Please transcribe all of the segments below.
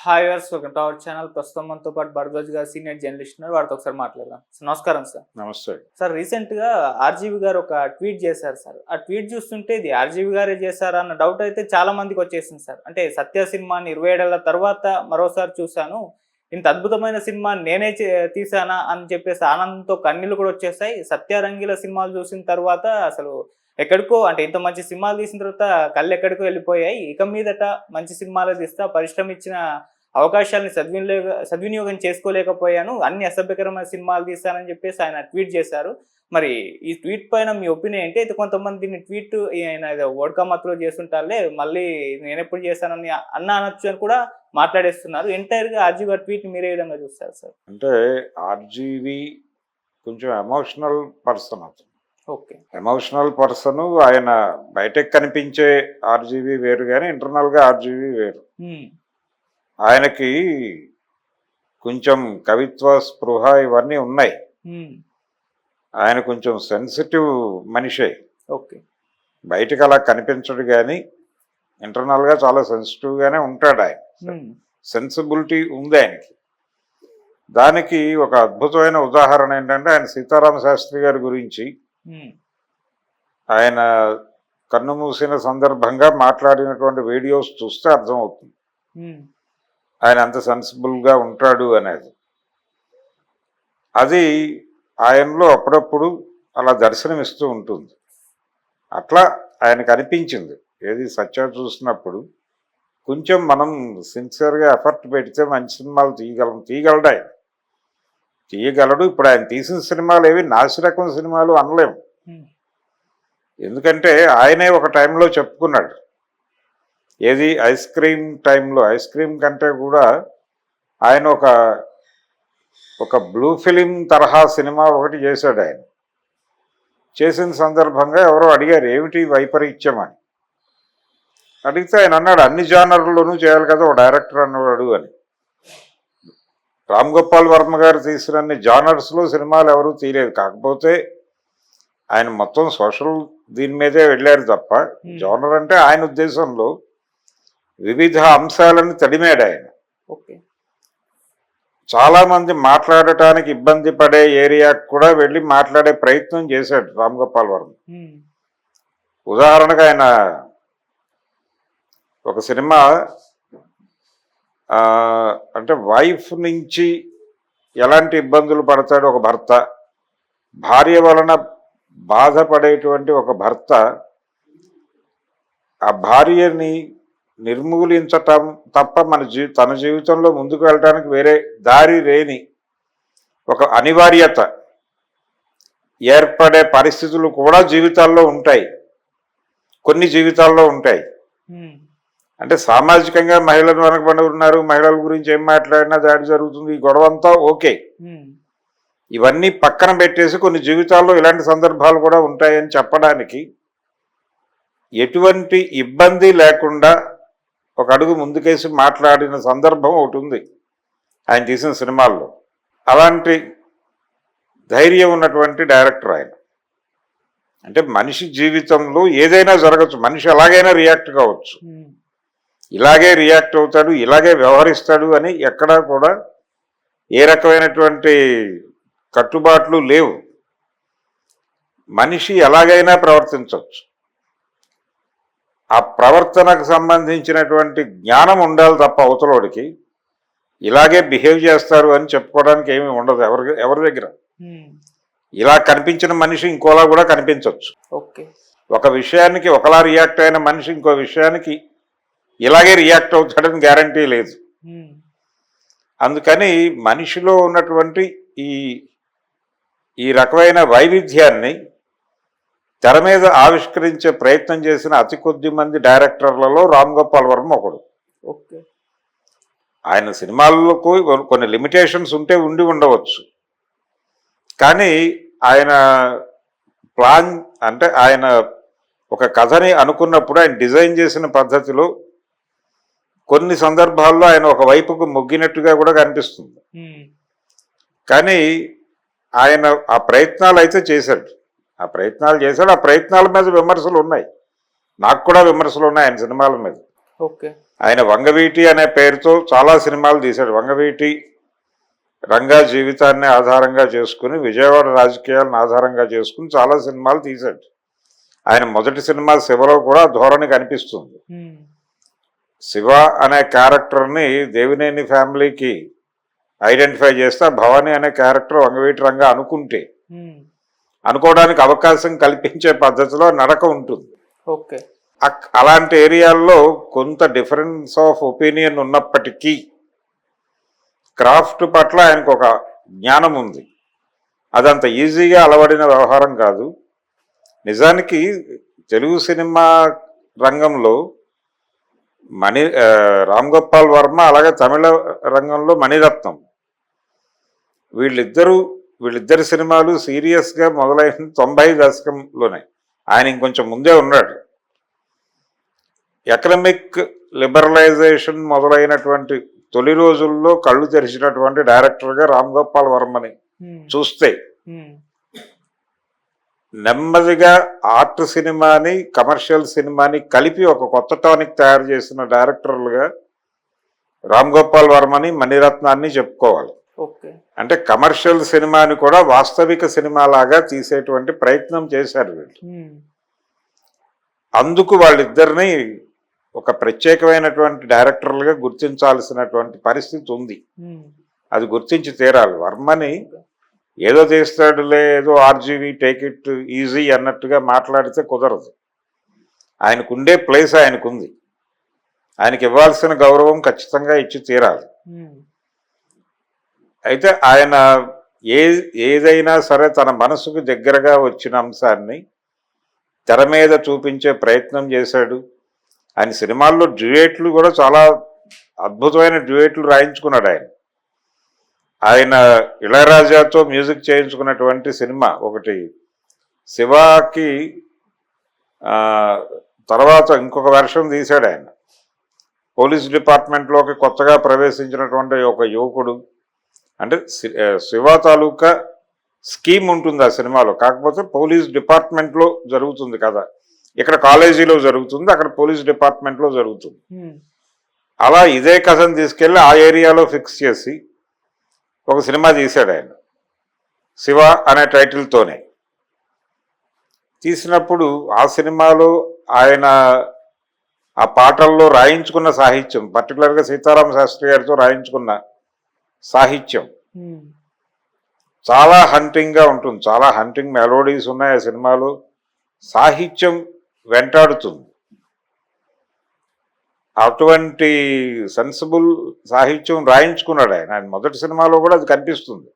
Hi viewers, welcome to our channel. ప్రస్తుతం మనతో పాటు భరద్వాజ్ గారు సీనియర్ జర్నలిస్ట్ ఉన్నారు. వారితో ఒకసారి మాట్లాడదాం. నమస్కారం సార్. నమస్తే సార్, రీసెంట్ గా ఆర్జీవి గారు ఒక ట్వీట్ చేశారు సార్. ఆ ట్వీట్ చూస్తుంటే ఇది ఆర్జీవి గారే చేశారా అన్న డౌట్ అయితే చాలా మందికి వచ్చేసింది సార్. అంటే సత్య సినిమాని 27 ఏళ్ల తర్వాత మరోసారి చూశాను, ఇంత అద్భుతమైన సినిమా నేనే తీసానా అని చెప్పేసి ఆనందంతో కన్నీళ్ళు కూడా వచ్చేసాయి. సత్య రంగీల సినిమాలు చూసిన తర్వాత అసలు ఎక్కడికో, అంటే ఇంత మంచి సినిమాలు తీసిన తర్వాత కళ్ళు ఎక్కడికో వెళ్ళిపోయాయి. ఇక మీదట మంచి సినిమాలు తీస్తా, పరిశ్రమ ఇచ్చిన అవకాశాలని సద్వినియోగం చేసుకోలేకపోయాను, అన్ని అసభ్యకరమైన సినిమాలు తీస్తానని చెప్పేసి ఆయన ట్వీట్ చేశారు. మరి ఈ ట్వీట్ పైన మీ ఒపీనియన్ ఏంటి? అయితే కొంతమంది దీన్ని ట్వీట్ ఆయన ఓడ్కా మాత్రం చేస్తుంటారులే, మళ్ళీ నేను ఎప్పుడు చేశానని అనొచ్చు అని కూడా మాట్లాడేస్తున్నారు. ఎంటైర్గా ఆర్జీవి గారి ట్వీట్ మీరే విధంగా చూస్తారు సార్? అంటే ఆర్జీవి కొంచెం ఎమోషనల్ పర్సన్. అతను ఓకే, ఎమోషనల్ పర్సన్. ఆయన బయటకు కనిపించే ఆర్జీవి వేరు, కానీ ఇంటర్నల్గా ఆర్జీవి వేరు. ఆయనకి కొంచెం కవిత్వ స్పృహ ఇవన్నీ ఉన్నాయి. ఆయన కొంచెం సెన్సిటివ్ మనిషే. ఓకే, బయటకు అలా కనిపించడు, కానీ ఇంటర్నల్గా చాలా సెన్సిటివ్గానే ఉంటాడు. ఆయన సెన్సిబిలిటీ ఉంది ఆయనకి. దానికి ఒక అద్భుతమైన ఉదాహరణ ఏంటంటే, ఆయన సీతారామ శాస్త్రి గారి గురించి ఆయన కన్ను మూసిన సందర్భంగా మాట్లాడినటువంటి వీడియోస్ చూస్తే అర్థమవుతుంది ఆయన అంత సెన్సిబుల్గా ఉంటాడు అనేది. అది ఆయనలో అప్పుడప్పుడు అలా దర్శనమిస్తూ ఉంటుంది. అట్లా ఆయనకు అనిపించింది. ఏది సత్య చూసినప్పుడు కొంచెం మనం సిన్సియర్గా ఎఫర్ట్ పెడితే మంచి సినిమాలు తీయగలడు ఆయన, తీయగలడు. ఇప్పుడు ఆయన తీసిన సినిమాలు ఏవి నాసిరకం సినిమాలు అనలేము. ఎందుకంటే ఆయనే ఒక టైంలో చెప్పుకున్నాడు, ఏది ఐస్ క్రీమ్ టైంలో, ఐస్ క్రీమ్ కంటే కూడా ఆయన ఒక బ్లూ ఫిలిం తరహా సినిమా ఒకటి చేశాడు. ఆయన చేసిన సందర్భంగా ఎవరో అడిగారు, ఏమిటి వైపరీత్యం అని. అడిగితే ఆయన అన్నాడు, అన్ని జానర్లోనూ చేయాలి కదా ఒక డైరెక్టర్ అన్నాడు అని. రామ్ గోపాల్ వర్మ గారు తీసినన్ని జానర్స్లో సినిమాలు ఎవరూ తీయలేదు. కాకపోతే ఆయన మొత్తం సోషల్ దీని మీదే వెళ్ళారు తప్ప, జానర్ అంటే ఆయన ఉద్దేశంలో వివిధ అంశాలను తడిమాడు ఆయన. చాలా మంది మాట్లాడటానికి ఇబ్బంది పడే ఏరియాకు కూడా వెళ్ళి మాట్లాడే ప్రయత్నం చేశాడు రామ్ గోపాల్ వర్మ. ఉదాహరణకు ఆయన ఒక సినిమా అంటే వైఫ్ నుంచి ఎలాంటి ఇబ్బందులు పడతాడు ఒక భర్త, భార్య వలన బాధపడేటువంటి ఒక భర్త, ఆ భార్యని నిర్మూలించటం తప్ప తన జీవితంలో ముందుకు వెళ్ళడానికి వేరే దారి లేని ఒక అనివార్యత ఏర్పడే పరిస్థితులు కూడా జీవితాల్లో ఉంటాయి, కొన్ని జీవితాల్లో ఉంటాయి. అంటే సామాజికంగా మహిళలు వెనకబడి ఉన్నారు, మహిళల గురించి ఏం మాట్లాడినా దాడి జరుగుతుంది, ఈ గొడవ అంతా ఓకే. ఇవన్నీ పక్కన పెట్టేసి కొన్ని జీవితాల్లో ఇలాంటి సందర్భాలు కూడా ఉంటాయని చెప్పడానికి ఎటువంటి ఇబ్బంది లేకుండా ఒక అడుగు ముందుకేసి మాట్లాడిన సందర్భం ఒకటి ఉంది ఆయన తీసిన సినిమాల్లో. అలాంటి ధైర్యం ఉన్నటువంటి డైరెక్టర్ ఆయన. అంటే మనిషి జీవితంలో ఏదైనా జరగచ్చు, మనిషి ఎలాగైనా రియాక్ట్ కావచ్చు, ఇలాగే రియాక్ట్ అవుతాడు, ఇలాగే వ్యవహరిస్తాడు అని ఎక్కడా కూడా ఏ రకమైనటువంటి కట్టుబాట్లు లేవు. మనిషి ఎలాగైనా ప్రవర్తించవచ్చు. ఆ ప్రవర్తనకు సంబంధించినటువంటి జ్ఞానం ఉండాలి తప్ప అవతలోడికి ఇలాగే బిహేవ్ చేస్తారు అని చెప్పుకోవడానికి ఏమీ ఉండదు ఎవరి దగ్గర. ఇలా కనిపించిన మనిషి ఇంకోలా కూడా కనిపించవచ్చు. ఒక విషయానికి ఒకలా రియాక్ట్ అయిన మనిషి ఇంకో విషయానికి ఇలాగే రియాక్ట్ అవుతాడని గ్యారంటీ లేదు. అందుకని మనిషిలో ఉన్నటువంటి ఈ రకమైన వైవిధ్యాన్ని తెర మీద ఆవిష్కరించే ప్రయత్నం చేసిన అతి కొద్ది మంది డైరెక్టర్లలో రామ్ గోపాల్ వర్మ ఒకడు. ఆయన సినిమాలకు కొన్ని లిమిటేషన్స్ ఉండి ఉండవచ్చు, కానీ ఆయన ప్లాన్ అంటే ఆయన ఒక కథని అనుకున్నప్పుడు ఆయన డిజైన్ చేసిన పద్ధతిలో కొన్ని సందర్భాల్లో ఆయన ఒక వైపుకు మొగ్గినట్టుగా కూడా కనిపిస్తుంది. కానీ ఆయన ఆ ప్రయత్నాలు అయితే చేశాడు. ఆ ప్రయత్నాల మీద విమర్శలు ఉన్నాయి, నాకు కూడా విమర్శలు ఉన్నాయి ఆయన సినిమాల మీద. ఓకే. ఆయన వంగవీటి అనే పేరుతో చాలా సినిమాలు తీశాడు. వంగవీటి రంగా జీవితాన్ని ఆధారంగా చేసుకుని, విజయవాడ రాజకీయాలను ఆధారంగా చేసుకుని చాలా సినిమాలు తీశాడు. ఆయన మొదటి సినిమా శివలో కూడా ధోరణి కనిపిస్తుంది. శివ అనే క్యారెక్టర్ని దేవినేని ఫ్యామిలీకి ఐడెంటిఫై చేస్తే భవానీ అనే క్యారెక్టర్ వంగవీటి రంగా అనుకుంటే అనుకోవడానికి అవకాశం కల్పించే పద్ధతిలో నడక ఉంటుంది. ఓకే. అలాంటి ఏరియాల్లో కొంత డిఫరెన్స్ ఆఫ్ ఒపీనియన్ ఉన్నప్పటికీ క్రాఫ్ట్ పట్ల ఆయనకు ఒక జ్ఞానం ఉంది. అదంత ఈజీగా అలవడిన వ్యవహారం కాదు. నిజానికి తెలుగు సినిమా రంగంలో రామ్ గోపాల్ వర్మ, అలాగే తమిళ రంగంలో మణిరత్నం, వీళ్ళిద్దరి సినిమాలు సీరియస్గా మొదలైన 90 దశకంలోనే. ఆయన ఇంకొంచెం ముందే ఉన్నాడు. ఎకనమిక్ లిబరలైజేషన్ మొదలైనటువంటి తొలి రోజుల్లో కళ్ళు తెరిచినటువంటి డైరెక్టర్గా రామ్ గోపాల్ వర్మని చూస్తే, నెమ్మదిగా ఆర్ట్ సినిమాని కమర్షియల్ సినిమాని కలిపి ఒక కొత్త టానిక్ తయారు చేసిన డైరెక్టర్లుగా రామ్ గోపాల్ వర్మని, మణిరత్నాన్ని చెప్పుకోవాలి. అంటే కమర్షియల్ సినిమాని కూడా వాస్తవిక సినిమా లాగా తీసేటువంటి ప్రయత్నం చేశారు వీళ్ళు. అందుకు వాళ్ళిద్దరిని ఒక ప్రత్యేకమైనటువంటి డైరెక్టర్లుగా గుర్తించాల్సినటువంటి పరిస్థితి ఉంది. అది గుర్తించి తీరాలి. వర్మని ఏదో తీస్తాడులే, ఏదో ఆర్జీవి టేక్ ఇట్ ఈజీ అన్నట్టుగా మాట్లాడితే కుదరదు. ఆయనకుండే ప్లేస్ ఆయనకుంది. ఆయనకి ఇవ్వాల్సిన గౌరవం ఖచ్చితంగా ఇచ్చి తీరాలి. అయితే ఆయన ఏదైనా సరే తన మనసుకు దగ్గరగా వచ్చిన అంశాన్ని తెర మీద చూపించే ప్రయత్నం చేశాడు. ఆయన సినిమాల్లో డ్యూయేట్లు కూడా చాలా అద్భుతమైన డ్యూయేట్లు రాయించుకున్నాడు. ఆయన ఇళయరాజాతో మ్యూజిక్ చేయించుకున్నటువంటి సినిమా ఒకటి, శివాకి తర్వాత ఇంకొక వెర్షన్ తీశాడు ఆయన. పోలీస్ డిపార్ట్మెంట్లోకి కొత్తగా ప్రవేశించినటువంటి ఒక యువకుడు, అంటే శివ తాలూకా స్కీమ్ ఉంటుంది ఆ సినిమాలో, కాకపోతే పోలీస్ డిపార్ట్మెంట్లో జరుగుతుంది కదా. ఇక్కడ కాలేజీలో జరుగుతుంది, అక్కడ పోలీస్ డిపార్ట్మెంట్లో జరుగుతుంది. అలా ఇదే కథను తీసుకెళ్ళి ఆ ఏరియాలో ఫిక్స్ చేసి ఒక సినిమా తీశాడు ఆయన, శివ అనే టైటిల్తోనే. తీసినప్పుడు ఆ సినిమాలో ఆయన ఆ పాటల్లో రాయించుకున్న సాహిత్యం, పర్టికులర్గా సీతారామ శాస్త్రి గారితో రాయించుకున్న సాహిత్యం చాలా హంటింగ్గా ఉంటుంది. చాలా హంటింగ్ మెలోడీస్ ఉన్నాయి ఆ సినిమాలో. సాహిత్యం వెంటాడుతుంది. అటువంటి సెన్సిబుల్ సాహిత్యం రాయించుకున్నాడు ఆయన. ఆయన మొదటి సినిమాలో కూడా అది కనిపిస్తుంది.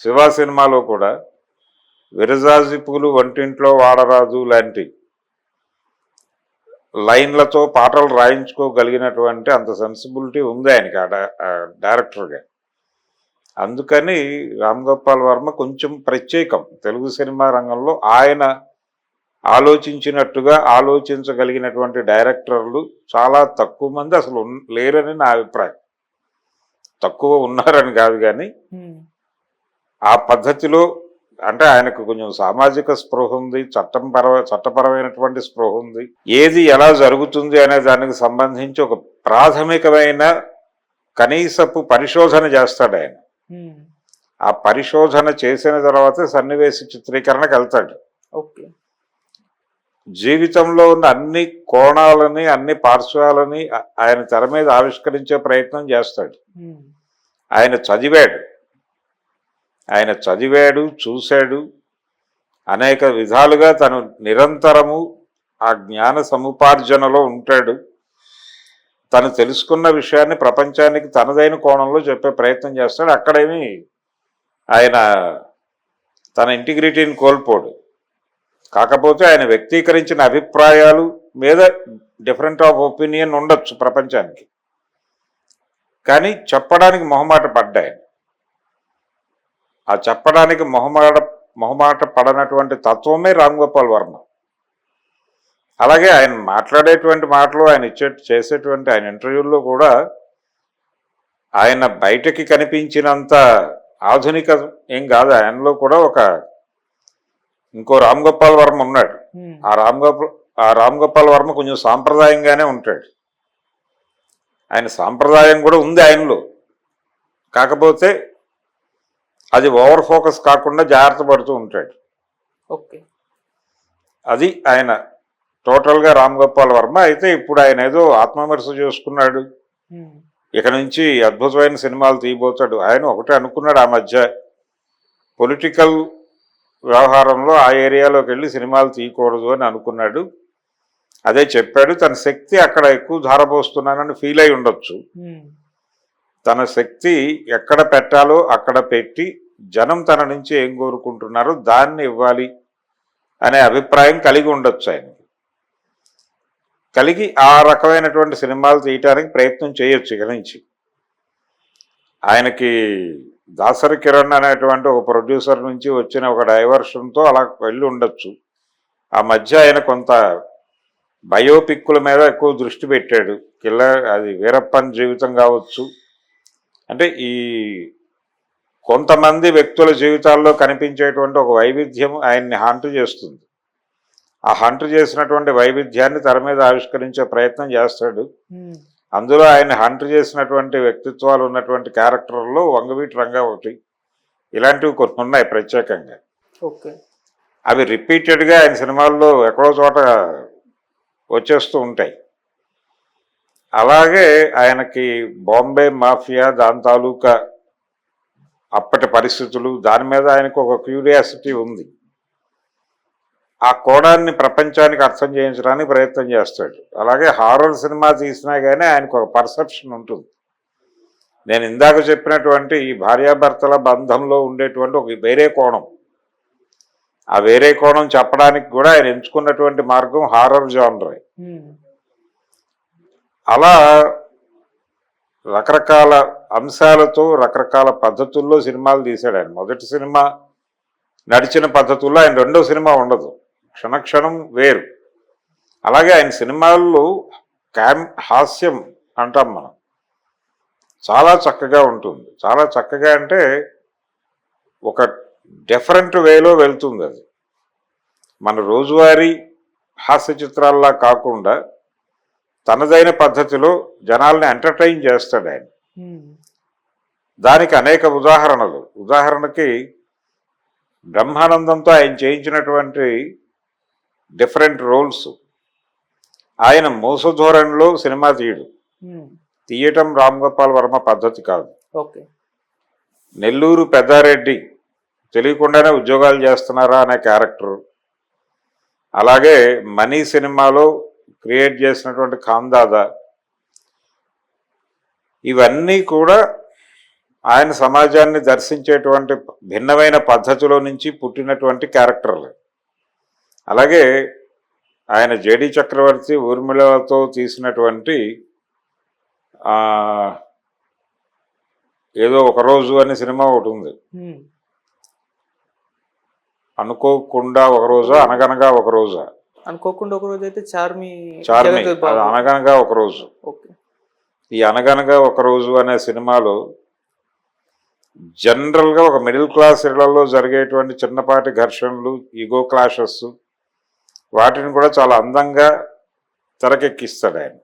శివ సినిమాలో కూడా విరజాజి పూలు వంటింట్లో వాడరాదు లాంటి లైన్లతో పాటలు రాయించుకోగలిగినటువంటి అంత సెన్సిబిలిటీ ఉంది ఆయనకి డైరెక్టర్గా. అందుకని రామ్ గోపాల్ వర్మ కొంచెం ప్రత్యేకం తెలుగు సినిమా రంగంలో. ఆయన ఆలోచించినట్టుగా ఆలోచించగలిగినటువంటి డైరెక్టర్లు చాలా తక్కువ మంది అసలు లేరని నా అభిప్రాయం. తక్కువ ఉన్నారని కాదు, కానీ ఆ పద్ధతిలో అంటే ఆయనకు కొంచెం సామాజిక స్పృహ ఉంది, చట్టపరమైనటువంటి స్పృహ ఉంది. ఏది ఎలా జరుగుతుంది అనే దానికి సంబంధించి ఒక ప్రాథమికమైన కనీసపు పరిశోధన చేస్తాడు ఆయన. ఆ పరిశోధన చేసిన తర్వాత సన్నివేశ చిత్రీకరణకు వెళ్తాడు. జీవితంలో ఉన్న అన్ని కోణాలని, అన్ని పార్శ్వాలని ఆయన తెర మీద ఆవిష్కరించే ప్రయత్నం చేస్తాడు. ఆయన చదివాడు, చూశాడు. అనేక విధాలుగా తను నిరంతరము ఆ జ్ఞాన సముపార్జనలో ఉంటాడు. తను తెలుసుకున్న విషయాన్ని ప్రపంచానికి తనదైన కోణంలో చెప్పే ప్రయత్నం చేస్తాడు. అక్కడేమి ఆయన తన ఇంటిగ్రిటీని కోల్పోడు. కాకపోతే ఆయన వ్యక్తీకరించిన అభిప్రాయాలు మీద డిఫరెంట్ ఆఫ్ ఒపీనియన్ ఉండొచ్చు ప్రపంచానికి, కానీ చెప్పడానికి మొహమాట పడ్డాయి. ఆ చెప్పడానికి మొహమాట పడనటువంటి తత్వమే రామ్ గోపాల్ వర్మ. అలాగే ఆయన మాట్లాడేటువంటి మాటలు, ఆయన చేసేటువంటి ఆయన ఇంటర్వ్యూల్లో కూడా ఆయన బయటకి కనిపించినంత ఆధునిక ఏం కాదు. ఆయనలో కూడా ఇంకో రామ్ గోపాల్ వర్మ ఉన్నాడు. ఆ రామ్ గోపాల్ వర్మ కొంచెం సాంప్రదాయంగానే ఉంటాడు. ఆయన సాంప్రదాయం కూడా ఉంది ఆయనలో. కాకపోతే అది ఓవర్ ఫోకస్ కాకుండా జాగ్రత్త పడుతూ ఉంటాడు. ఓకే. అది ఆయన టోటల్గా రామ్ గోపాల్ వర్మ. అయితే ఇప్పుడు ఆయన ఏదో ఆత్మవిమర్శ చేసుకున్నాడు, ఇక నుంచి అద్భుతమైన సినిమాలు తీయబోతాడు. ఆయన ఒకటే అనుకున్నాడు, ఆ మధ్య పొలిటికల్ వ్యవహారంలో ఆ ఏరియాలోకి వెళ్ళి సినిమాలు తీయకూడదు అని అనుకున్నాడు. అదే చెప్పాడు, తన శక్తి అక్కడ ఎక్కువ ధారపోస్తున్నానని ఫీల్ అయి ఉండొచ్చు. తన శక్తి ఎక్కడ పెట్టాలో అక్కడ పెట్టి జనం తన నుంచి ఏం కోరుకుంటున్నారో దాన్ని ఇవ్వాలి అనే అభిప్రాయం కలిగి ఉండొచ్చు ఆయన. కలిగి ఆ రకమైనటువంటి సినిమాలు తీయటానికి ప్రయత్నం చేయొచ్చు ఇక నుంచి. ఆయనకి దాసరి కిరణ్ అనేటువంటి ఒక ప్రొడ్యూసర్ నుంచి వచ్చిన ఒక డైవర్షన్తో అలా వెళ్ళి ఉండొచ్చు. ఆ మధ్య ఆయన కొంత బయోపిక్ల మీద ఎక్కువ దృష్టి పెట్టాడు. అది వీరప్పన్ జీవితం కావచ్చు, అంటే ఈ కొంతమంది వ్యక్తుల జీవితాల్లో కనిపించేటువంటి ఒక వైవిధ్యం ఆయన్ని హంట్ చేస్తుంది. ఆ హంట్ చేసినటువంటి వైవిధ్యాన్ని తెర మీద ఆవిష్కరించే ప్రయత్నం చేస్తాడు. అందులో ఆయన హంట్ చేసినటువంటి వ్యక్తిత్వాలు ఉన్నటువంటి క్యారెక్టర్లో వంగవీటి రంగా ఒకటి, ఇలాంటివి కొన్ని ఉన్నాయి ప్రత్యేకంగా. ఓకే. అవి రిపీటెడ్గా ఆయన సినిమాల్లో ఎక్కడో చోట వచ్చేస్తూ ఉంటాయి. అలాగే ఆయనకి బాంబే మాఫియా, దాని తాలూకా అప్పటి పరిస్థితులు, దాని మీద ఆయనకు ఒక క్యూరియాసిటీ ఉంది. ఆ కోణాన్ని ప్రపంచానికి అర్థం చేయించడానికి ప్రయత్నం చేస్తాడు. అలాగే హారర్ సినిమా తీసినా కానీ ఆయనకు ఒక పర్సెప్షన్ ఉంటుంది. నేను ఇందాక చెప్పినటువంటి ఈ భార్యాభర్తల బంధంలో ఉండేటువంటి ఒక వేరే కోణం, ఆ వేరే కోణం చెప్పడానికి కూడా ఆయన ఎంచుకున్నటువంటి మార్గం హారర్ జానర్. అలా రకరకాల అంశాలతో రకరకాల పద్ధతుల్లో సినిమాలు తీశాడు ఆయన. మొదటి సినిమా నడిచిన పద్ధతుల్లో ఆయన రెండో సినిమా ఉండదు, క్షణక్షణం వేరు. అలాగే ఆయన సినిమాల్లో హాస్యం అంటాం మనం, చాలా చక్కగా ఉంటుంది. చాలా చక్కగా అంటే ఒక డిఫరెంట్ వేలో వెళ్తుంది. అది మన రోజువారీ హాస్య చిత్రాల్లా కాకుండా తనదైన పద్ధతిలో జనాల్ని ఎంటర్టైన్ చేస్తాడు ఆయన. దానికి అనేక ఉదాహరణలు. ఉదాహరణకి బ్రహ్మానందంతో ఆయన చేయించినటువంటి డిఫరెంట్ రోల్స్. ఆయన మోసధోరణిలో సినిమా తీయటం రామ్ గోపాల్ వర్మ పద్ధతి కాదు. ఓకే. నెల్లూరు పెద్దారెడ్డి తెలియకుండానే ఉద్యోగాలు చేస్తున్నారా అనే క్యారెక్టర్. అలాగే మనీ సినిమాలో క్రియేట్ చేసినటువంటి ఖాందాదా, ఇవన్నీ కూడా ఆయన సమాజాన్ని దర్శించేటువంటి భిన్నమైన పద్ధతిలో నుంచి పుట్టినటువంటి క్యారెక్టర్లు. అలాగే ఆయన జేడి చక్రవర్తి, ఊర్మిళతో తీసినటువంటి ఏదో ఒకరోజు అనే సినిమా ఒకటి ఉంది. అనుకోకుండా ఒక రోజా, అనగనగా ఒక రోజా, అనుకోకుండా ఒక రోజు అయితే చార్మి, అనగనగా ఒక రోజు. ఈ అనగనగా ఒక రోజు అనే సినిమాలో జనరల్గా ఒక మిడిల్ క్లాస్ ఇళ్లలో జరిగేటువంటి చిన్నపాటి ఘర్షణలు, ఈగో క్లాషెస్, వాటిని కూడా చాలా అందంగా తెరకెక్కిస్తాడు ఆయన.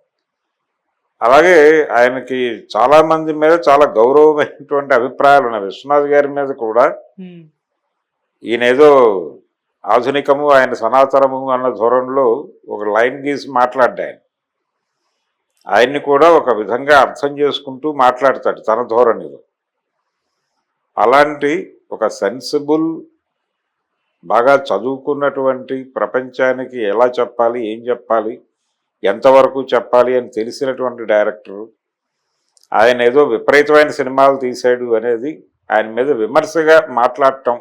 అలాగే ఆయనకి చాలామంది మీద చాలా గౌరవమైనటువంటి అభిప్రాయాలు ఉన్నాయి. విశ్వనాథ్ గారి మీద కూడా ఈయనేదో ఆధునికము, ఆయన సనాతనము అన్న ధోరణిలో ఒక లైన్ గీసి మాట్లాడ్డాయన. ఆయన్ని కూడా ఒక విధంగా అర్థం చేసుకుంటూ మాట్లాడతాడు తన ధోరణిలో. అలాంటి ఒక సెన్సిబుల్, బాగా చదువుకున్నటువంటి, ప్రపంచానికి ఎలా చెప్పాలి, ఏం చెప్పాలి, ఎంతవరకు చెప్పాలి అని తెలిసినటువంటి డైరెక్టరు. ఆయన ఏదో విపరీతమైన సినిమాలు తీశాడు అనేది ఆయన మీద విమర్శగా మాట్లాడటం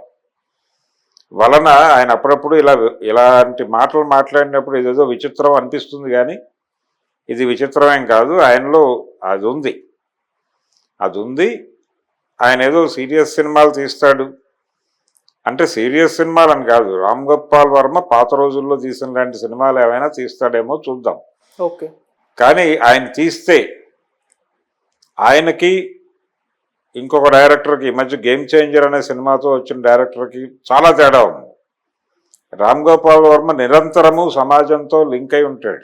వలన ఆయన అప్పుడప్పుడు ఇలాంటి మాటలు మాట్లాడినప్పుడు ఇదేదో విచిత్రం అనిపిస్తుంది. కానీ ఇది విచిత్రమేం కాదు, ఆయనలో అది ఉంది. ఆయన ఏదో సీరియస్ సినిమాలు తీస్తాడు అంటే సీరియస్ సినిమాలు అని కాదు, రామ్ గోపాల్ వర్మ పాత రోజుల్లో తీసిన లాంటి సినిమాలు ఏమైనా తీస్తాడేమో చూద్దాం. ఓకే. కానీ ఆయన తీస్తే ఆయనకి ఇంకొక డైరెక్టర్కి, ఈ మధ్య గేమ్ చేంజర్ అనే సినిమాతో వచ్చిన డైరెక్టర్కి చాలా తేడా ఉంది. రామ్ గోపాల్ వర్మ నిరంతరము సమాజంతో లింక్ అయి ఉంటాడు.